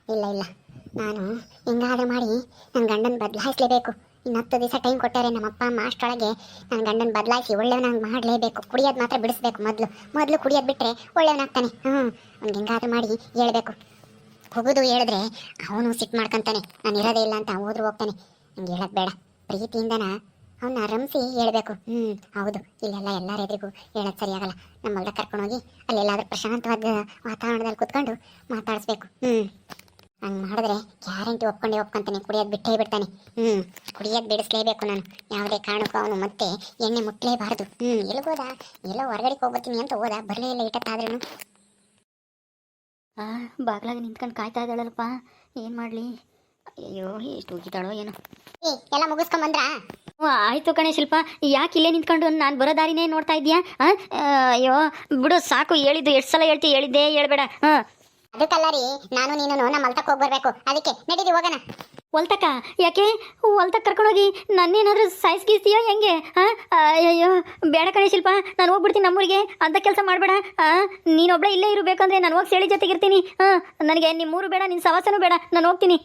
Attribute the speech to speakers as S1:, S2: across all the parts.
S1: ಇಲ್ಲ ಇಲ್ಲ, ನಾನು ಹೆಂಗಾದ್ರೂ ಮಾಡಿ ನನ್ನ ಗಂಡನ ಬದಲಾಯಿಸಲೇಬೇಕು. ಇನ್ನು 10 ದಿವಸ ಟೈಮ್ ಕೊಟ್ಟಾರೆ ನಮ್ಮಪ್ಪ ಅಮ್ಮ. ಅಷ್ಟರೊಳಗೆ ನನ್ನ ಗಂಡನ ಬದಲಾಯಿಸಿ ಒಳ್ಳೆಯವನಾಗಿ ಮಾಡಲೇಬೇಕು. ಕುಡಿಯೋದು ಮಾತ್ರ ಬಿಡಿಸ್ಬೇಕು. ಮೊದಲು ಕುಡಿಯೋದು ಬಿಟ್ಟರೆ ಒಳ್ಳೆಯವನಾಗ್ತಾನೆ. ಅವ್ನಿಗೆ ಹೆಂಗಾದ್ರೂ ಮಾಡಿ ಹೇಳ್ಬೇಕು. ಹೋಗೋದು ಹೇಳಿದ್ರೆ ಅವನು ಸಿಟ್ಟು ಮಾಡ್ಕೊತಾನೆ, ನಾನು ಇರೋದೇ ಇಲ್ಲ ಅಂತ. ಹೋದ್ರೂ ಹೋಗ್ತಾನೆ. ಹಂಗೆ ಹೇಳೋದು ಬೇಡ, ಪ್ರೀತಿಯಿಂದನ ಅವನ್ನ ರಂಸಿ ಹೇಳ್ಬೇಕು. ಹೌದು, ಇಲ್ಲೆಲ್ಲ ಎಲ್ಲರ ಎದುರಿಗೂ ಹೇಳೋದು ಸರಿಯಾಗಲ್ಲ. ನಮ್ಮ ಹೊಲ್ದಾಗ ಕರ್ಕೊಂಡೋಗಿ ಅಲ್ಲೆಲ್ಲಾದ್ರೂ ಪ್ರಶಾಂತವಾದ ವಾತಾವರಣದಲ್ಲಿ ಕೂತ್ಕೊಂಡು ಮಾತಾಡಿಸ್ಬೇಕು. ಹಂಗೆ ಮಾಡಿದ್ರೆ ಗ್ಯಾರಂಟಿ ಒಪ್ಕೊಂತಾನೆ. ಕುಡಿಯೋದು ಬಿಟ್ಟೇ ಬಿಡ್ತಾನೆ. ಕುಡಿಯೋದು ಬಿಡಿಸ್ಲೇಬೇಕು ನಾನು. ಯಾವುದೇ ಕಾರಣಕ್ಕೂ ಅವನು ಮತ್ತೆ ಎಣ್ಣೆ ಮುಟ್ಲೇಬಾರ್ದು. ಎಲ್ಲಿಗೋದ, ಎಲ್ಲೋ ಹೊರಗಡೆಗೆ ಹೋಗ್ಬರ್ತೀನಿ ಅಂತ ಹೋದ, ಬರಲೇ ಇಲ್ಲ ಇಟ್ಟತ್ತಾದ್ರೂ.
S2: ಬಾಗ್ಲಾಗ ನಿಂತ್ಕೊಂಡು ಕಾಯ್ತಾ ಇದ್ದಾಳಲ್ಲಪ್ಪ, ಏನು ಮಾಡಲಿ? ಅಯ್ಯೋ, ಎಷ್ಟು ಹೋಗಿದ್ದಾಳೋ ಏನೋ.
S1: ಎಲ್ಲ ಮುಗಿಸ್ಕೊಂಬಂದ್ರಾ?
S2: ಆಯ್ತು ಕಣೆ ಶಿಲ್ಪ, ಯಾಕೆ ಇಲ್ಲೇ ನಿಂತ್ಕೊಂಡು ನಾನು ಬರೋ ದಾರಿನೇ ನೋಡ್ತಾ ಇದೆಯಾ? ಅಯ್ಯೋ ಬಿಡು, ಸಾಕು. ಹೇಳಿದ್ದು ಎಷ್ಟು ಸಲ ಹೇಳಿದ್ದೆ ಹೇಳ್ಬೇಡ.
S1: ಅದಕ್ಕಲ್ಲ ರೀ, ನಾನು ನೀನು ನಮ್ಮ ಹೊಲ್ತಕ್ಕೆ ಹೋಗ್ಬರ್ಬೇಕು. ಅದಕ್ಕೆ ನಡೀರಿ ಹೋಗೋಣ.
S2: ಹೊಲ್ತಕ್ಕ? ಯಾಕೆ ಹೊಲ್ತಕ್ಕೆ ಕರ್ಕೊಂಡೋಗಿ ನನ್ನೇನಾದ್ರೂ ಸಾಯಿಸ್ಗೀಸ್ತೀಯೋ ಹೆಂಗೆ? ಅಯ್ಯೋ ಬೇಡ ಕಣೆ ಶಿಲ್ಪ, ನಾನು ಹೋಗ್ಬಿಡ್ತೀನಿ ನಮ್ಮೂರಿಗೆ. ಅಂತ ಕೆಲಸ ಮಾಡಬೇಡ. ನೀನೊಬ್ಬಳೇ ಇಲ್ಲೇ ಇರಬೇಕಂದ್ರೆ ನಾನು ಹೋಗಿ ಸೇಳಿ ಜೊತೆಗಿರ್ತೀನಿ. ನನಗೆ ನಿಮ್ಮೂರು ಬೇಡ, ನಿನ್ನ ಸವಾಸನೂ ಬೇಡ, ನಾನು ಹೋಗ್ತೀನಿ.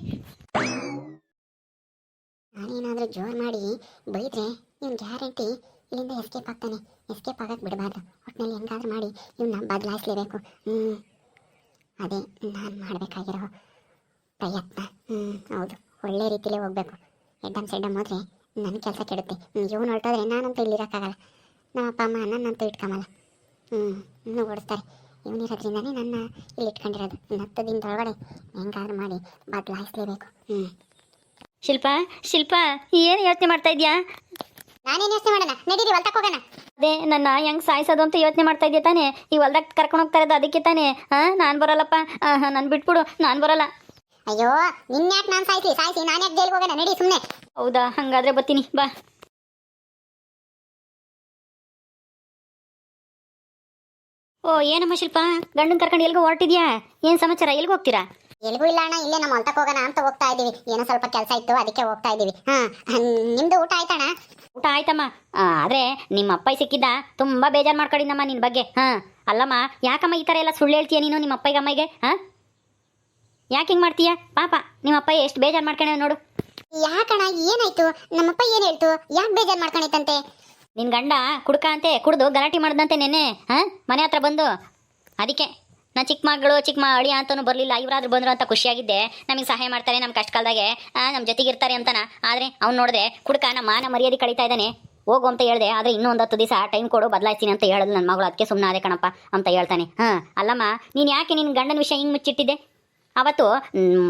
S1: ನಾನೇನಾದರೂ ಜೋರು ಮಾಡಿ ಬೈದ್ರೆ ಇವ್ನು ಗ್ಯಾರಂಟಿ ಇಲ್ಲಿಂದ ಎಸ್ಕೇಪ್ ಆಗ್ತಾನೆ. ಎಸ್ಕೇಪ್ ಆಗಕ್ಕೆ ಬಿಡಬಾರ್ದು. ಒಟ್ಟಿನಲ್ಲಿ ಹೆಂಗಾದ್ರೂ ಮಾಡಿ ಇವನ್ನ ಬದಲಾಯಿಸಲೇಬೇಕು. ಅದೇ ನಾನು ಮಾಡಬೇಕಾಗಿರೋ ಪ್ರಯತ್ನ. ಹೌದು, ಒಳ್ಳೆ ರೀತಿಲೇ ಹೋಗಬೇಕು. ಎಡ್ಡಮ್ ಹೋದರೆ ನನ್ನ ಕೆಲಸ ಕೆಡುತ್ತೆ. ಇವನು ಹೊರಟೋದ್ರೆ ನಾನಂತೂ ಇಲ್ಲಿರೋಕ್ಕಾಗಲ್ಲ. ನಮ್ಮ ಅಪ್ಪ ಅಮ್ಮ ನನ್ನಂತೂ ಇಟ್ಕೊಂಬಲ್ಲ. ಇನ್ನೂ ಓಡಿಸ್ತಾರೆ. ಇವನಿರೋದ್ರಿಂದನೇ ನನ್ನ ಇಲ್ಲಿ ಇಟ್ಕೊಂಡಿರೋದು. 10 ದಿನದೊಳಗಡೆ ಹೆಂಗಾದ್ರೂ ಮಾಡಿ ಬದಲಾಯಿಸಲೇಬೇಕು.
S2: ಶಿಲ್ಪ ಏನು ಯೋಚನೆ ಮಾಡ್ತಾ ಇದೆಯಾ?
S1: ನಾನೇನು ಯೋಚನೆ ಮಾಡೋಣ, ನಡೀರಿ ಹೊಲ್ತಕ್ಕೆ ಹೋಗೋಣ.
S2: ಅದೇ ನನ್ನ ಹೆಂಗೆ ಸಾಯಿಸೋದು ಅಂತ ಯೋಚನೆ ಮಾಡ್ತಾ ಇದೆಯಾ ತಾನೇ? ಈ ಹೊಲ್ದಾಗ ಕರ್ಕೊಂಡು ಹೋಗ್ತಾ ಇರೋದು ಅದಕ್ಕೆ ತಾನೇ. ನಾನು ಬರೋಲ್ಲಪ್ಪ, ನಾನು ಬಿಟ್ಬಿಡು, ನಾನು ಬರೋಲ್ಲ.
S1: ಅಯ್ಯೋ, ನಿನ್ಯಾಕೆ ನಾನು ಸಾಯಿಸಿ ನಾನು ಯಾಕೆ ಜೈಲಿಗೆ ಹೋಗೋಣ? ನಡಿ ಸುಮ್ಮನೆ.
S2: ಹೌದಾ? ಹಂಗಾದ್ರೆ ಬರ್ತೀನಿ ಬಾ. ಓ ಏನಮ್ಮ ಶಿಲ್ಪ, ಗಂಡನ್ ಕರ್ಕೊಂಡು ಎಲ್ಗೋ ಹೊರಟಿದ್ಯಾ? ಏನು ಸಮಾಚಾರ? ಎಲ್ಗೆ ಹೋಗ್ತೀರಾ?
S1: ಎಲ್ಗೂ ಇಲ್ಲ ಅಣ್ಣ, ಇಲ್ಲೇ ನಮ್ಮ ಹೊಲ್ತಕ್ಕೆ ಹೋಗೋಣ ಅಂತ ಹೋಗ್ತಾ ಇದೀವಿ. ಏನೋ ಸ್ವಲ್ಪ ಕೆಲಸ ಇತ್ತು, ಅದಕ್ಕೆ ಹೋಗ್ತಾ ಇದೀವಿ. ನಿಮ್ದು ಊಟ ಆಯ್ತಣ್ಣ?
S2: ಊಟ ಆಯ್ತಮ್ಮ. ಆದರೆ ನಿಮ್ಮ ಅಪ್ಪ ಸಿಕ್ಕಿದ್ದ ತುಂಬ ಬೇಜಾರು ಮಾಡ್ಕೊಂಡಿದ್ದಮ್ಮ ನಿನ್ನ ಬಗ್ಗೆ. ಅಲ್ಲಮ್ಮ, ಯಾಕಮ್ಮ ಈ ಥರ ಎಲ್ಲ ಸುಳ್ಳು ಹೇಳ್ತೀಯ ನೀನು ನಿಮ್ಮ ಅಪ್ಪಗೆ ಅಮ್ಮಗೆ? ಯಾಕೆ ಹಿಂಗೆ ಮಾಡ್ತೀಯ? ಪಾಪ ನಿಮ್ಮ ಅಪ್ಪ ಎಷ್ಟು ಬೇಜಾರು ಮಾಡ್ಕೊಂಡ ನೋಡು.
S1: ಯಾಕಣ್ಣ, ಏನಾಯ್ತು? ನಮ್ಮಪ್ಪ ಏನು ಹೇಳ್ತು? ಯಾಕೆ ಬೇಜಾರು ಮಾಡ್ಕೊಂಡಿತ್ತಂತೆ?
S2: ನಿನ್ನ ಗಂಡ ಕುಡ್ಕ ಅಂತೆ, ಕುಡ್ದು ಗಲಾಟೆ ಮಾಡ್ದಂತೆ ನೆನ್ನೆ ಮನೆ ಹತ್ರ ಬಂದು. ಅದಕ್ಕೆ ನಾನು ಚಿಕ್ಕ ಅಳಿಯ ಅಂತನೂ ಬರಲಿಲ್ಲ, ಇವರಾದ್ರೂ ಬಂದರು ಅಂತ ಖುಷಿಯಾಗಿದ್ದೆ. ನಮಗೆ ಸಹಾಯ ಮಾಡ್ತಾರೆ ನಮ್ಮ ಕಷ್ಟ ಕಾಲದಾಗೆ, ನಮ್ಮ ಜೊತೆಗಿರ್ತಾರೆ ಅಂತನ. ಆದರೆ ಅವ್ನು ನೋಡಿದೆ ಕುಡ್ಕ ನಮ್ಮ ಮಾನ ಮರ್ಯಾದೆ ಕಳೀತಾ ಇದ್ದಾನೆ. ಹೋಗು ಅಂತ ಹೇಳಿದೆ, ಆದರೆ ಇನ್ನೂ ಒಂದು 10 ದಿವಸ ಟೈಮ್ ಕೊಡು, ಬದಲಾಯಿಸ್ತೀನಿ ಅಂತ ಹೇಳೋದು ನನ್ನ ಮಗಳು. ಅದಕ್ಕೆ ಸುಮ್ಮನೆ ಅದೇ ಕಣಪ್ಪ ಅಂತ ಹೇಳ್ತಾನೆ. ಅಲ್ಲಮ್ಮ, ನೀನು ಯಾಕೆ ನಿನ್ನ ಗಂಡನ ವಿಷಯ ಹಿಂಗೆ ಮುಚ್ಚಿಟ್ಟಿದ್ದೆ? ಅವತ್ತು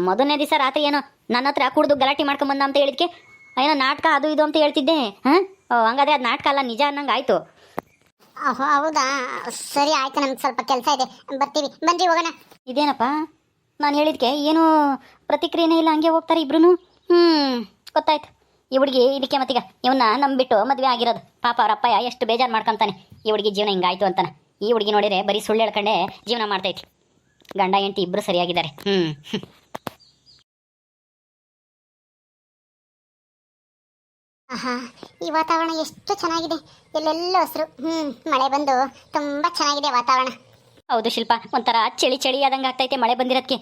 S2: ಮೊದಲನೇ ದಿವಸ ರಾತ್ರಿ ಏನೋ ನನ್ನ ಹತ್ರ ಕುಡ್ದು ಗಲಾಟೆ ಮಾಡ್ಕೊಂಬಂದ ಅಂತ ಹೇಳಿದ್ಕೆ ಏನೋ ನಾಟಕ ಅದು ಇದು ಅಂತ ಹೇಳ್ತಿದ್ದೆ. ಹಂಗಾದ್ರೆ ಅದು ನಾಟಕ ಅಲ್ಲ, ನಿಜ ಅನ್ನಂಗೆ ಆಯಿತು.
S1: ಹೌದಾ? ಸರಿ ಆಯ್ತು, ನಮ್ಗೆ ಸ್ವಲ್ಪ ಕೆಲಸ ಇದೆ, ಬರ್ತೀವಿ. ಬನ್ರಿ ಹೋಗೋಣ.
S2: ಇದೇನಪ್ಪ ನಾನು ಹೇಳಿದ್ಕೆ ಏನು ಪ್ರತಿಕ್ರಿಯೆನೇ ಇಲ್ಲ, ಹಂಗೆ ಹೋಗ್ತಾರೆ ಇಬ್ರು. ಗೊತ್ತಾಯ್ತು. ಈ ಹುಡುಗಿ ಇದಕ್ಕೆ ಮತ್ತೀಗ ಇವನ್ನ ನಂಬಿಟ್ಟು ಮದುವೆ ಆಗಿರೋದು. ಪಾಪ ಅವ್ರ ಅಪ್ಪ ಎಷ್ಟು ಬೇಜಾರು ಮಾಡ್ಕೊತಾನೆ, ಈ ಹುಡುಗಿ ಜೀವನ ಹಿಂಗಾಯ್ತು ಅಂತಾನೆ. ಈ ಹುಡುಗಿ ನೋಡಿದ್ರೆ ಬರೀ ಸುಳ್ಳು ಹೇಳ್ಕೊಂಡೆ ಜೀವನ ಮಾಡ್ತೈತಿ. ಗಂಡ ಹೆಂಡತಿ ಇಬ್ಬರು ಸರಿಯಾಗಿದ್ದಾರೆ.
S1: ಈ ವಾತಾವರಣ ಎಷ್ಟು ಚೆನ್ನಾಗಿದೆ. ಎಲ್ಲೆಲ್ಲ ಹಸಿರು. ಮಳೆ ಬಂದು ತುಂಬಾ ಚೆನ್ನಾಗಿದೆ ವಾತಾವರಣ.
S2: ಹೌದು ಶಿಲ್ಪ, ಒಂಥರ ಚಳಿ ಆದಂಗೆ ಆಗ್ತೈತೆ ಮಳೆ ಬಂದಿರೋದಕ್ಕೆ.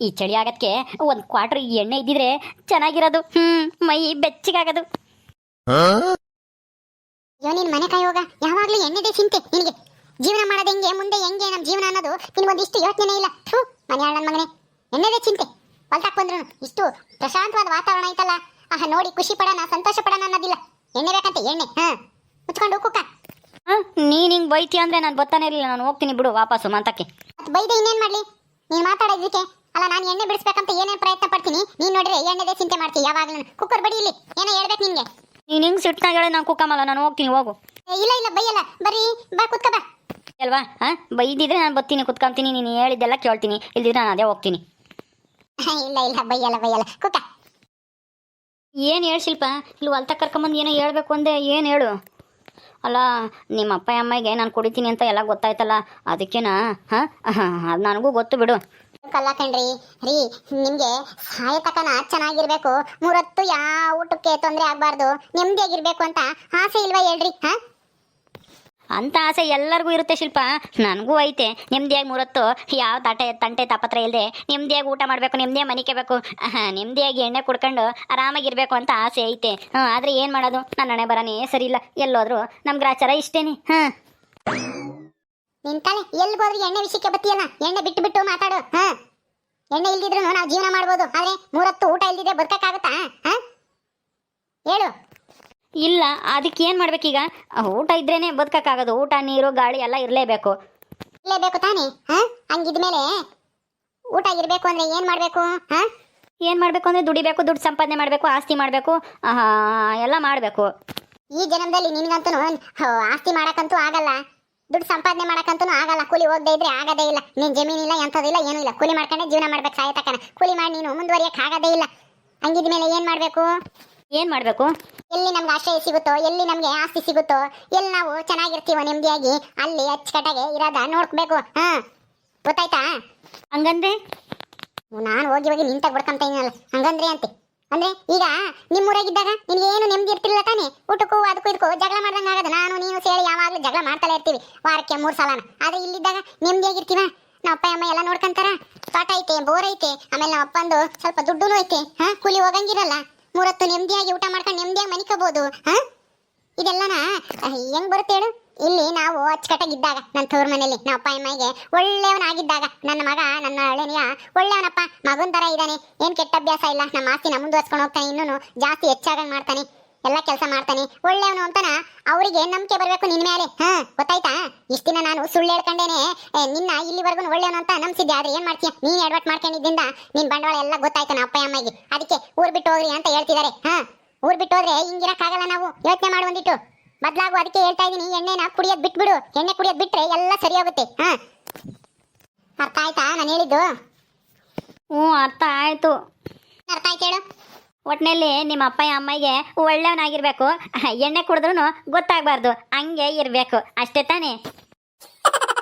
S2: ಈ ಚಳಿ ಆಗೋದಕ್ಕೆ 1 ಕ್ವಾರ್ಟರ್ ಎಣ್ಣೆ ಇದ್ದಿದ್ರೆ ಚೆನ್ನಾಗಿರೋದು. ಮೈ ಬೆಚ್ಚಗಾಗೋದು.
S1: ಅಯ್ಯೋ, ನಿನ್ ಮನೆ ಕಾಯಿ ಹೋಗ, ಯಾವಾಗ್ಲೂ ಎಣ್ಣೆದೇ ಚಿಂತೆ ನಿನಗೆ. ಜೀವನ ಮಾಡೋದು ಹೆಂಗೆ, ಮುಂದೆ ಹೆಂಗೆ ನಮ್ಮ ಜೀವನ ಅನ್ನೋದು ನಿನ್ಗೊಂದಿಷ್ಟು ಯೋಚನೆ ಇಲ್ಲ. ಮನೆ ನನ್ನ ಮಗನೇ, ಎಣ್ಣೆದೇ ಚಿಂತೆ. ಹೊಲ್ತಕ್ಕೆ ಬಂದ್ರು ಇಷ್ಟು ಪ್ರಶಾಂತವಾದ ವಾತಾವರಣ ಐತಲ್ಲ, ನೋಡಿ ಖುಷಿ ಪಡೋಣ, ಸಂತೋಷ ಪಡೋಣ ಅನ್ನೋದಿಲ್ಲ. ಎಣ್ಣೆ ಬೇಕಂತೆ, ಎಣ್ಣೆ. ಮುಚ್ಕೊಂಡು ಕುಕ್ಕ.
S2: ನೀನು ಹಿಂಗೆ ಬೈತೀಯ ಅಂದರೆ ನಾನು ಬರ್ತಾನೆ ಇರಲಿಲ್ಲ. ನಾನು ಹೋಗ್ತೀನಿ ಬಿಡು ವಾಪಸ್ಸು ಮಂತಕ್ಕೆ.
S1: ಬೈದೆ ಇನ್ನೇನು ಮಾಡಲಿ? ನೀನು ಮಾತಾಡೋದಕ್ಕೆ ಅಲ್ಲ, ನಾನು ಎಣ್ಣೆ ಬಿಡಿಸ್ಬೇಕಂತ ಏನೇನು ಪ್ರಯತ್ನ ಪಡ್ತೀನಿ. ನೀನು ನೋಡಿದ್ರೆ ಎಣ್ಣೆದೇ ಚಿಂತೆ ಮಾಡ್ತೀನಿ ಯಾವಾಗಲೂ. ಕುಕ್ಕರ್ ಬಡಿ ಇಲ್ಲಿ, ಏನೋ ಹೇಳ್ಬೇಕು ನಿನಗೆ.
S2: ನೀನು ಹಿಂಗೆ ಸಿಟ್ನಾಗ ಹೇಳಿ ನಾನು ಕುಕ್ಕಮಲ್ಲ, ನಾನು ಹೋಗ್ತೀನಿ, ಹೋಗು.
S1: ಇಲ್ಲ ಬೈಯಲ್ಲ, ಬರ್ರಿ ಬಾ, ಕುತ್ಕ ಬಾ.
S2: ಅಲ್ವಾ? ಬೈದಿದ್ರೆ ನಾನು ಬರ್ತೀನಿ, ಕುತ್ಕೊಂತೀನಿ, ನೀನು ಹೇಳಿದ್ದೆಲ್ಲ ಕೇಳ್ತೀನಿ. ಇಲ್ದಿದ್ರೆ ನಾನು ಅದೇ ಹೋಗ್ತೀನಿ.
S1: ಇಲ್ಲ ಬೈಯಲ್ಲ ಕುಕ್ಕ.
S2: ಏನು ಹೇಳು ಶಿಲ್ಪ, ಇಲ್ಲಿ ಹೊಲ್ತಕ್ಕೆ ಕರ್ಕೊಂಬಂದು ಏನೋ ಹೇಳ್ಬೇಕು ಅಂದೆ, ಏನು ಹೇಳು? ಅಲ್ಲ, ನಿಮ್ಮ ಅಪ್ಪ ಅಮ್ಮಗೆ ನಾನು ಕುಡಿತೀನಿ ಅಂತ ಎಲ್ಲ ಗೊತ್ತಾಯ್ತಲ್ಲ, ಅದಕ್ಕೇನಾ? ಅದು ನನಗೂ ಗೊತ್ತು ಬಿಡು.
S1: ಕಲ್ಲ ಕಣ್ರಿ ರೀ, ನಿಮ್ಗೆ ಸಾಯತಕನ ಚೆನ್ನಾಗಿರ್ಬೇಕು, 3 ಹೊತ್ತು ಯಾವ ಊಟಕ್ಕೆ ತೊಂದರೆ ಆಗ್ಬಾರ್ದು, ನೆಮ್ಮದಿಯಾಗಿರ್ಬೇಕು ಅಂತ ಆಸೆ ಇಲ್ವಾ ಹೇಳ್ರಿ?
S2: ಅಂತ ಆಸೆ ಎಲ್ಲರಿಗೂ ಇರುತ್ತೆ ಶಿಲ್ಪ, ನನಗೂ ಐತೆ. ನೆಮ್ಮದಿಯಾಗಿ ಮೂರತ್ತು ಯಾವ ತಂಟೆ ತಾಪತ್ರ ಇಲ್ಲದೆ ನೆಮ್ಮದಿಯಾಗಿ ಊಟ ಮಾಡಬೇಕು, ನೆಮ್ಮದಿಯಾಗಿ ಮನಿಕಬೇಕು, ನೆಮ್ಮದಿಯಾಗಿ ಎಣ್ಣೆ ಕುಡ್ಕೊಂಡು ಆರಾಮಾಗಿರ್ಬೇಕು ಅಂತ ಆಸೆ ಐತೆ. ಆದರೆ ಏನು ಮಾಡೋದು, ನನ್ನ ಹಣೆ ಬರನೇ ಸರಿ ಇಲ್ಲ. ಎಲ್ಲೋದ್ರು ನಮ್ಮ ಗ್ರಾಚಾರ ಇಷ್ಟೇನೆ.
S1: ನಿನ್ ತಲೆ ಎಲ್ಗೋದ್ರೂ ಎಣ್ಣೆ ವಿಷಯಕ್ಕೆ ಬತ್ತೀಯಲ್ಲ, ಎಣ್ಣೆ ಬಿಟ್ಟು ಬಿಟ್ಟು ಮಾತಾಡು. ಎಣ್ಣೆ ಇಲ್ದಿದ್ರು ನಾವು ಜೀವನ ಮಾಡ್ಬೋದು, ಆದ್ರೆ ಮೂರತ್ತು ಊಟ ಇಲ್ದಿದ್ರೆ ಬದುಕಕ್ಕಾಗುತ್ತಾ? ಹೇಳು.
S2: ಇಲ್ಲ, ಅದಕ್ಕೆ ಏನು ಮಾಡ್ಬೇಕೀಗ? ಊಟ ಇದ್ರೇನೆ ಬದುಕಕ್ಕಾಗೋದು. ಊಟ, ನೀರು, ಗಾಳಿ ಎಲ್ಲ ಇರಲೇಬೇಕು.
S1: ಇರಲೇಬೇಕು ತಾನೇ? ಹಂಗಿದ್ಮೇಲೆ ಊಟ ಇರಬೇಕು ಅಂದ್ರೆ ಏನ್ ಮಾಡ್ಬೇಕು?
S2: ಏನು ಮಾಡಬೇಕು ಅಂದರೆ ದುಡಿಬೇಕು, ದುಡ್ಡು ಸಂಪಾದನೆ ಮಾಡಬೇಕು, ಆಸ್ತಿ ಮಾಡಬೇಕು, ಎಲ್ಲ ಮಾಡಬೇಕು.
S1: ಈ ಜನ್ಮದಲ್ಲಿ ನಿನಗಂತೂ ಆಸ್ತಿ ಮಾಡಕ್ಕಂತೂ ಆಗಲ್ಲ, ದುಡ್ಡು ಸಂಪಾದನೆ ಮಾಡಕ್ಕಂತೂ ಆಗಲ್ಲ. ಕೂಲಿ ಹೋಗದೆ ಇದ್ರೆ ಆಗದೇ ಇಲ್ಲ. ನೀನ್ ಜಮೀನಿಲ್ಲ, ಎಂಥದಿಲ್ಲ, ಏನೂ ಇಲ್ಲ. ಕೂಲಿ ಮಾಡ್ಕೊಂಡೆ ಜೀವನ ಮಾಡ್ಬೇಕು, ಸಾಯತಕ್ಕನ ಕೂಲಿ ಮಾಡಿ ನೀನು ಮುಂದುವರಿಯಕ್ಕೆ ಆಗದೇ ಇಲ್ಲ. ಹಂಗಿದ್ಮೇಲೆ ಏನ್ ಮಾಡ್ಬೇಕು?
S2: ಏನು ಮಾಡಬೇಕು?
S1: ಎಲ್ಲಿ ನಮ್ಗೆ ಆಶ್ರಯ ಸಿಗುತ್ತೋ, ಎಲ್ಲಿ ನಮ್ಗೆ ಆಸ್ತಿ ಸಿಗುತ್ತೋ, ಎಲ್ಲಿ ನಾವು ಚೆನ್ನಾಗಿರ್ತೀವೋ ನೆಮ್ಮದಿಯಾಗಿ, ಅಲ್ಲಿ ಅಚ್ಚುಕಟ್ಟಾಗೆ ಇರೋದ ನೋಡ್ಕೋಬೇಕು. ಗೊತ್ತಾಯ್ತಾ?
S2: ಹಂಗಂದ್ರೆ
S1: ನಾನು ಹೋಗಿ ನಿಂತಾಗ ಬಿಡ್ಕೊಂತ ಇದೀನಲ್ಲ, ಹಂಗಂದ್ರೆ ಅಂತೆ. ಅಂದ್ರೆ ಈಗ ನಿಮ್ಮೂರಾಗಿದ್ದಾಗ ನಿನ್ಗೇನು ನೆಮ್ಮದಿ ಇರ್ತಿಲ್ಲ ತಾನೆ? ಊಟಕ್ಕೂ ಅದಕ್ಕೂ ಇದಕ್ಕೂ ಜಗಳ ಮಾಡ್ದಂಗೆ ಆಗದ. ನಾನು ನೀನು ಸೇರಿ ಯಾವಾಗಲೂ ಜಗಳ ಮಾಡ್ತಲೇ ಇರ್ತೀವಿ, ವಾರಕ್ಕೆ 3 ಸಲನ. ಆದ್ರೆ ಇಲ್ಲಿದ್ದಾಗ ನೆಮ್ಮದಿಯಾಗಿರ್ತೀವ. ನಮ್ಮ ಅಪ್ಪ ಅಮ್ಮ ಎಲ್ಲ ನೋಡ್ಕೊಂತಾರ. ತೋಟ ಐತೆ, ಬೋರ್ ಐತೆ, ಆಮೇಲೆ ನಮ್ಮ ಅಪ್ಪಂದು ಸ್ವಲ್ಪ ದುಡ್ಡು ಐತೆ. ಕೂಲಿ ಹೋಗಂಗಿರಲ್ಲ. 3 ಹೊತ್ತು ನೆಮ್ಮದಿಯಾಗಿ ಊಟ ಮಾಡ್ಕೊಂಡು ನೆಮ್ಮದಿಯಾಗಿ ಮನಿಕೋಬಹುದು. ಇದೆಲ್ಲನ ಹೆಂಗ್ ಬರುತ್ತೆ ಹೇಳು? ಇಲ್ಲಿ ನಾವು ಅಚ್ಚುಕಟ್ಟಾಗಿದ್ದಾಗ, ನನ್ನ ತವ್ರ ಮನೇಲಿ ನಮ್ಮ ಅಪ್ಪ ಅಮ್ಮಗೆ ಒಳ್ಳೆಯವನಾಗಿದ್ದಾಗ, ನನ್ನ ಮಗ ನನ್ನ ಹಳೆನಿಯ ಒಳ್ಳೆಯವನಪ್ಪ, ಮಗನ ತರ ಇದ್ದಾನೆ, ಏನ್ ಕೆಟ್ಟ ಅಭ್ಯಾಸ ಇಲ್ಲ, ನಮ್ಮ ಆಸ್ತಿನ ಮುಂದುವರ್ಸ್ಕೊಂಡು ಹೋಗ್ತಾನೆ, ಇನ್ನೂ ಜಾಸ್ತಿ ಹೆಚ್ಚಾಗಂಗ್ ಮಾಡ್ತಾನೆ, ಎಲ್ಲ ಕೆಲಸ ಮಾಡ್ತಾನೆ, ಒಳ್ಳೆಯವನು ಅಂತಾನ ಅವರಿಗೆ ನಂಬಿಕೆ ಬರಬೇಕು ನಿನ್ ಮೇಲೆ. ಗೊತ್ತಾಯ್ತಾ? ಇಷ್ಟ ದಿನ ನಾನು ಸುಳ್ಳು ಹೇಳ್ಕೊಂಡೇನೆ ನಿನ್ನ ಇಲ್ಲಿವರೆಗೂ ಒಳ್ಳೆಯವನು ಅಂತ ನಂಬಿಸಿದ್ದೆ. ಆದ್ರೆ ಏನ್ ಮಾಡ್ತೀಯ ನೀನ್ ಅಡ್ವರ್ಟ್ ಮಾಡ್ಕೊಂಡಿದ್ದಿಂದ ನಿನ್ ಬಂಡವಾಳ ಎಲ್ಲ ಗೊತ್ತಾಯ್ತು ನಮ್ಮ ಅಪ್ಪ ಅಮ್ಮಗೆ. ಅದಕ್ಕೆ ಊರ್ ಬಿಟ್ಟು ಹೋಗ್ರಿ ಅಂತ ಹೇಳ್ತಿದ್ದಾರೆ. ಊರ್ ಬಿಟ್ಟು ಹೋದ್ರೆ ಹಿಂಗಿರಕ್ಕಾಗಲ್ಲ, ನಾವು ಯೋಚನೆ ಮಾಡುವಂದಿಟ್ಟು ಬದಲಾಗು. ಅದಕ್ಕೆ ಹೇಳ್ತಾ ಇದೀನಿ, ಎಣ್ಣೆನ ಕುಡಿಯೋದ್ ಬಿಟ್ಬಿಡು. ಎಣ್ಣೆ ಕುಡಿಯೋದ್ ಬಿಟ್ರೆ ಎಲ್ಲ ಸರಿ ಹೋಗುತ್ತೆ. ಅರ್ಥ ಆಯ್ತಾ ನಾನು ಹೇಳಿದ್ದು?
S2: ಅರ್ಥ ಆಯ್ತು.
S1: ಅರ್ಥ ಆಯ್ತು ಹೇಳು.
S2: ಒಟ್ಟಿನಲ್ಲಿ ನಿಮ್ಮ ಅಪ್ಪ ಅಮ್ಮಗೆ ಒಳ್ಳೆಯವನಾಗಿರ್ಬೇಕು, ಎಣ್ಣೆ ಕುಡಿದ್ರು ಗೊತ್ತಾಗಬಾರ್ದು, ಹಂಗೆ ಇರಬೇಕು, ಅಷ್ಟೇ ತಾನೇ?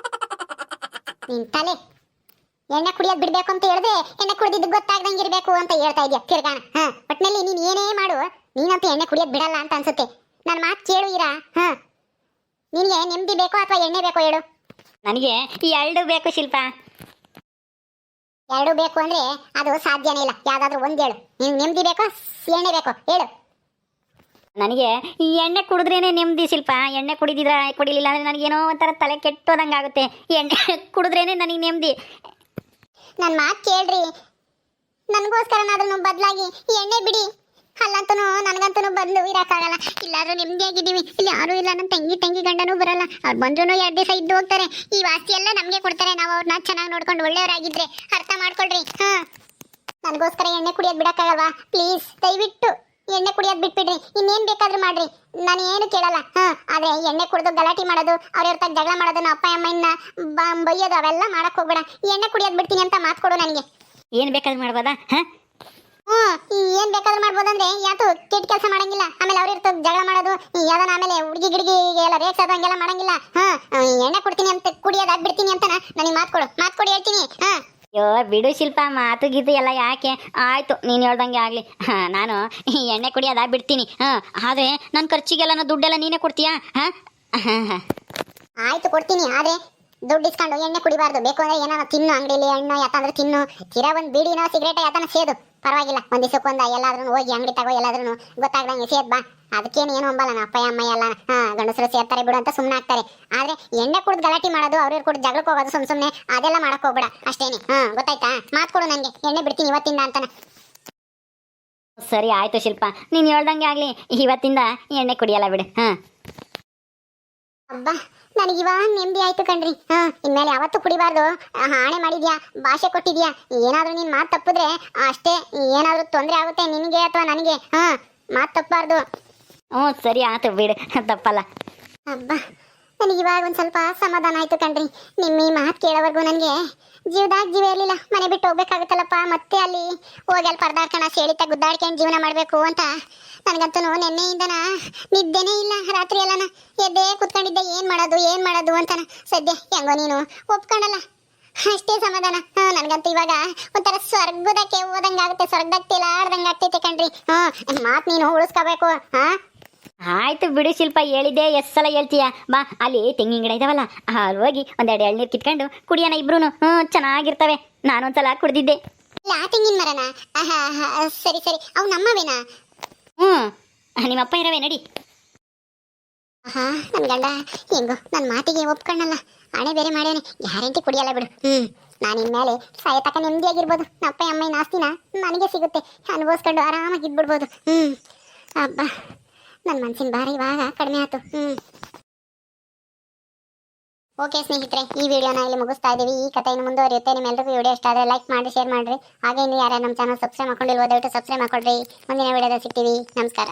S1: ನಿನ್ ತಲೆ ಎಣ್ಣೆ ಕುಡಿಯೋದ್ ಬಿಡ್ಬೇಕು ಅಂತ ಹೇಳ್ದೆ, ಎಣ್ಣೆ ಕುಡಿದಿದ್ದು ಗೊತ್ತಾಗ್ದಂಗೆ ಇರ್ಬೇಕು ಅಂತ ಹೇಳ್ತಾ ಇದೆಯಾ ತಿರ್ಗಾನ. ಒಟ್ಟಿನಲ್ಲಿ ನೀನ್ ಏನೇ ಮಾಡು, ನೀನಂತೂ ಎಣ್ಣೆ ಕುಡಿಯೋದ್ ಬಿಡಲ್ಲ ಅಂತ ಅನ್ಸುತ್ತೆ. ನನ್ನ ಮಾತು ಕೇಳು ಇರಾ. ನಿನಗೆ ನೆಮ್ಮದಿ ಬೇಕೋ ಅಥವಾ ಎಣ್ಣೆ ಬೇಕೋ ಹೇಳು?
S2: ನನಗೆ ಈ 2 ಬೇಕು ಶಿಲ್ಪ.
S1: 2 ಬೇಕು ಅಂದ್ರೆ ಅದು ಸಾಧ್ಯನೇ ಇಲ್ಲ. ಯಾವ್ದಾದ್ರು ಒಂದ್ ಹೇಳು. ನಿನ್ ನೆಮ್ಮದಿ ಬೇಕೋ ಎಣ್ಣೆ ಬೇಕೋ ಹೇಳು?
S2: ನನಗೆ ಈ ಎಣ್ಣೆ ಕುಡಿದ್ರೇನೆ ನೆಮ್ಮದಿ ಶಿಲ್ಪ. ಎಣ್ಣೆ ಕುಡಿಲಿಲ್ಲ ಅಂದ್ರೆ ನನಗೇನೋ ಒಂಥರ ತಲೆ ಕೆಟ್ಟೋದಂಗಾಗುತ್ತೆ. ಎಣ್ಣೆ ಕುಡಿದ್ರೇನೆ ನನಗೆ ನೆಮ್ಮದಿ.
S1: ನನ್ನ ಮಾತು ಕೇಳ್ರಿ, ನನಗೋಸ್ಕರನಾದ್ರೂ ಬದಲಾಗಿ ಈ ಎಣ್ಣೆ ಬಿಡಿ. ಅಲ್ಲಂತೂ ನನಗಂತೂ ಬಂದು ಇರಕ್ಕಾಗಲ್ಲ. ಇಲ್ಲಾದ್ರೂ ನೆಮ್ಮದಿಯಾಗಿದ್ದೀವಿ, ಇಲ್ಲಿ ಯಾರು ಇಲ್ಲ, ನನ್ನ ತಂಗಿ ಗಂಡನೂ ಬರಲ್ಲ. ಅವ್ರು ಬಂದ್ರು 2 ದಿವಸ ಇದ್ದು ಹೋಗ್ತಾರೆ. ಈ ವಾಸ್ತಿ ಎಲ್ಲ ನಮ್ಗೆ ಕೊಡ್ತಾರೆ. ನಾವು ಅವ್ರನ್ನ ಚೆನ್ನಾಗಿ ನೋಡ್ಕೊಂಡು ಒಳ್ಳೆಯವರಾಗಿದ್ರೆ ಅರ್ಥ ಮಾಡ್ಕೊಳ್ರಿ. ನನಗೋಸ್ಕರ ಎಣ್ಣೆ ಕುಡಿಯೋದು ಬಿಡಕ್ಕಾಗಲ್ವಾ? ಪ್ಲೀಸ್ ದಯವಿಟ್ಟು ಎಣ್ಣೆ ಕುಡಿಯೋದು ಬಿಟ್ಬಿಡ್ರಿ. ಇನ್ನೇನ್ ಬೇಕಾದ್ರೂ ಮಾಡ್ರಿ, ನಾನು ಏನು ಕೇಳಲ್ಲ. ಆದ್ರೆ ಎಣ್ಣೆ ಕುಡಿದು ಗಲಾಟೆ ಮಾಡೋದು, ಅವ್ರ ತಗ ಜಗಳ ಮಾಡೋದು, ನಮ್ಮ ಅಪ್ಪ ಅಮ್ಮನ್ನ ಬೈಯೋದು ಅವೆಲ್ಲ ಮಾಡಕ್ ಹೋಗ್ಬೇಡ. ಎಣ್ಣೆ ಕುಡಿಯೋದು ಬಿಡ್ತೀನಿ ಅಂತ ಮಾತು ಕೊಡು ನನಗೆ.
S2: ಏನು ಬೇಕಾದ್ರೂ ಮಾಡ್ಬೋದಾ?
S1: ಏನ್ ಬೇಕಾದ್ರೂ ಮಾಡ್ಬೋದಂದ್ರೆ ಯಾತು ಕೆಟ್ಟ ಕೆಲಸ ಮಾಡಂಗಿಲ್ಲ. ಆಮೇಲೆ ಅವ್ರ ಜಗಳ ಮಾಡೋದು, ಯಾವ್ದಾನ ಆಮೇಲೆ ಹುಡುಗಿ ಗಿಡ್ಗಿ ಎಲ್ಲ ರೇಕ್ಸೋದು ಹಂಗೆಲ್ಲ ಮಾಡಂಗಿಲ್ಲ. ಎಣ್ಣೆ ಕುಡ್ತೀನಿ ಅಂತ ಕುಡಿಯೋದು ಬಿಡ್ತೀನಿ ಅಂತ ನನಗೆ ಮಾತು ಕೊಡಿ ಹೇಳ್ತೀನಿ.
S2: ಅಯ್ಯೋ ಬಿಡು ಶಿಲ್ಪ, ಮಾತು ಗೀತು ಎಲ್ಲ ಯಾಕೆ? ಆಯ್ತು, ನೀನು ಹೇಳ್ದಂಗೆ ಆಗಲಿ. ನಾನು ಈ ಎಣ್ಣೆ ಕುಡಿಯೋದ ಬಿಡ್ತೀನಿ. ಆದರೆ ನನ್ನ ಖರ್ಚಿಗೆಲ್ಲ ದುಡ್ಡೆಲ್ಲ ನೀನೇ ಕೊಡ್ತೀಯಾ?
S1: ಆಯ್ತು ಕೊಡ್ತೀನಿ, ಆದ್ರೆ ದುಡ್ಡು ಇಸ್ಕೊಂಡು ಎಣ್ಣೆ ಕುಡಿಬಾರ್ದು. ಬೇಕು ಅಂದ್ರೆ ಏನಾರ ತಿನ್ನು, ಅಂಗಡಿಲಿ ಹಣ್ಣು ಯಾಕಂದ್ರೆ ತಿನ್ನು, ತೀರಾ ಒಂದು ಬೀಡಿನೋ ಸಿಗರೇಟ ಯಾತನ ಸೇದು ಪರವಾಗಿಲ್ಲ. ಒಂದ್ ದಿವಸಕ್ಕೊಂದ ಎಲ್ಲಾದ್ರೂ ಹೋಗಿ ಅಂಗಡಿ ತಗೋ, ಎಲ್ಲಾದ್ರೂ ಗೊತ್ತಾಗ್ದಂಗೆ ಸೇದ್ ಬಾ. ಅದಕ್ಕೇನು ಏನು ಅಂಬಲ್ಲ. ನಮ್ಮ ಅಪ್ಪ ಅಮ್ಮ ಎಲ್ಲ ಗಂಡಸರು ಸೇರ್ತಾರೆ ಬಿಡು ಅಂತ ಸುಮ್ಮನೆ ಆಗ್ತಾರೆ. ಆದ್ರೆ ಎಣ್ಣೆ ಕುಡ್ದು ಗಲಾಟೆ ಮಾಡೋದು, ಅವ್ರ ಕುಡ್ದು ಜಗಳಕ್ಕೆ ಹೋಗೋದು ಸುಮ್ಮನೆ ಅದೆಲ್ಲ ಮಾಡಕ್ ಹೋಗ್ಬೇಡ ಅಷ್ಟೇನೆ. ಗೊತ್ತಾಯ್ತಾ? ಮಾತು ಕೊಡು ನನಗೆ, ಎಣ್ಣೆ ಬಿಡ್ತೀನಿ ಇವತ್ತಿಂದ ಅಂತಾನೆ.
S2: ಸರಿ ಆಯ್ತು ಶಿಲ್ಪ, ನೀನು ಹೇಳ್ದಂಗೆ ಆಗಲಿ. ಇವತ್ತಿಂದ ಎಣ್ಣೆ ಕುಡಿಯಲ್ಲ ಬಿಡು.
S1: ಅಬ್ಬಾ, ನನಗಿವಾಗ ನೆಮ್ಮದಿ ಆಯ್ತು ಕಣ್ರಿ. ಇನ್ಮೇಲೆ ಯಾವತ್ತೂ ಕುಡಿಬಾರ್ದು. ಹಾಣೆ ಮಾಡಿದ್ಯಾ, ಭಾಷೆ ಕೊಟ್ಟಿದ್ಯಾ. ಏನಾದ್ರೂ ನೀನ್ ಮಾತು ತಪ್ಪಿದ್ರೆ ಅಷ್ಟೇ, ಏನಾದ್ರೂ ತೊಂದರೆ ಆಗುತ್ತೆ ನಿನಗೆ ಅಥವಾ ನನಗೆ. ಮಾತು ತಪ್ಪಬಾರ್ದು.
S2: ಸರಿ ಆಯ್ತು ಬಿಡು, ತಪ್ಪಲ್ಲ.
S1: ಅಬ್ಬಾ, ನನಗಿವಾಗ ಒಂದ್ ಸ್ವಲ್ಪ ಸಮಾಧಾನ ಆಯ್ತು ಕಣ್ರಿ. ನಿಮ್ಮ ಈ ಮಾತು ಕೇಳೋವರೆಗೂ ನನಗೆ ಜೀವದಾಗ ಜೀವ ಇರಲಿಲ್ಲ. ಮನೆ ಬಿಟ್ಟು ಹೋಗ್ಬೇಕಾಗುತ್ತಲ್ಲಪ್ಪ, ಮತ್ತೆ ಅಲ್ಲಿ ಹೋಗಿ ಅಲ್ಲಿ ಪರದಾಡ್ಕಣ ಸೇಳಿತ ಗುದ್ದಾಡ್ಕೊಂಡು ಜೀವನ ಮಾಡಬೇಕು ಅಂತ ನನಗಂತೂ ನೆನ್ನೆಯಿಂದನ ನಿದ್ದೆನೇ ಇಲ್ಲ. ರಾತ್ರಿ ಎಲ್ಲನ ಎದ್ದೇ ಕುತ್ಕೊಂಡಿದ್ದೆ, ಏನ್ ಮಾಡೋದು ಅಂತಾನ. ಸದ್ಯ ಹೆಂಗೋ ನೀನು ಒಪ್ಕೊಂಡಲ್ಲ, ಅಷ್ಟೇ ಸಮಾಧಾನ. ನನಗಂತೂ ಇವಾಗ ಒಂಥರ ಸ್ವರ್ಗದಕ್ಕೆ ಹೋದಂಗಾಗುತ್ತೆ, ಸ್ವರ್ಗದಾಗ ತೇಲಾಡ್ದಂಗೆ ಆಗ್ತೈತೆ ಕಣ್ರಿ. ಮಾತು ನೀನು ಉಳಿಸ್ಕೋಬೇಕು.
S2: ಆಯ್ತು ಬಿಡು ಶಿಲ್ಪ, ಹೇಳಿದ್ದೆ ಎಷ್ಟು ಸಲ ಹೇಳ್ತೀಯ. ಬಾ, ಅಲ್ಲಿ ತೆಂಗಿನ ಗಿಡ ಇದಾವಲ್ಲ, ಅಲ್ಲಿ ಹೋಗಿ ಒಂದೆರಡು ಎಳ್ನೀರು ಕಿತ್ಕೊಂಡು ಕುಡಿಯೋಣ ಇಬ್ರು. ಚೆನ್ನಾಗಿರ್ತವೆ. ನಾನೊಂದ್ಸಲ ಕುಡ್ದಿದ್ದೆ.
S1: ಇಲ್ಲ ಆ ತೆಂಗಿನ ಮರನಾ? ಸರಿ ಸರಿ, ಅವು ನಮ್ಮವೇನಾ?
S2: ನಿಮ್ಮಪ್ಪ ಇರವೇ, ನಡಿ.
S1: ನನ್ನ ಗಂಡ ಹೆಂಗೋ ನನ್ನ ಮಾತಿಗೆ ಒಪ್ಕೊಂಡಲ್ಲ, ಹಣೆ ಬೇರೆ ಮಾಡ್ಯಾನೆ. ಗ್ಯಾರಂಟಿ ಕುಡಿಯಲ್ಲ ಬಿಡು. ನಾನು ಇನ್ಮೇಲೆ ಸಾಯ ತಕ್ಕ ನೆಮ್ಮದಿಯಾಗಿರ್ಬೋದು. ನಪ್ಪ ಅಮ್ಮನ ಆಸ್ತಿನ ನನಗೆ ಸಿಗುತ್ತೆ, ಅನುಭವಿಸ್ಕೊಂಡು ಆರಾಮಾಗಿ ಇದ್ಬಿಡ್ಬೋದು. ಅಬ್ಬ, ನನ್ನ ಮನ್ಸಿನ ಭಾರ ಇವಾಗ ಕಡಿಮೆ ಆಯ್ತು. ಓಕೆ ಸ್ನೇಹಿತರೆ, ಈ ವಿಡಿಯೋನ ಇಲ್ಲಿ ಮುಗಿಸ್ತಾ ಇದ್ದೀವಿ. ಈ ಕಥೆಯನ್ನು ಮುಂದುವರಿಯುತ್ತೆ. ನಿಮ್ಮೆಲ್ಲರಿಗೂ ವಿಡಿಯೋ ಇಷ್ಟ ಆದರೆ ಲೈಕ್ ಮಾಡಿ, ಶೇರ್ ಮಾಡಿರಿ. ಹಾಗೆ ಇನ್ನು ಯಾರು ನಮ್ಮ ಚಾನಲ್ ಸಬ್ಸ್ಕ್ರೈಬ್ ಮಾಡ್ಕೊಂಡಿಲ್ವೋ ದಯವಿಟ್ಟು ಸಬ್ಸ್ಕ್ರೈಬ್ ಮಾಡ್ಕೊಳ್ರಿ. ಮುಂದಿನ ವಿಡಿಯೋದಲ್ಲಿ ಸಿಗ್ತೀವಿ. ನಮಸ್ಕಾರ.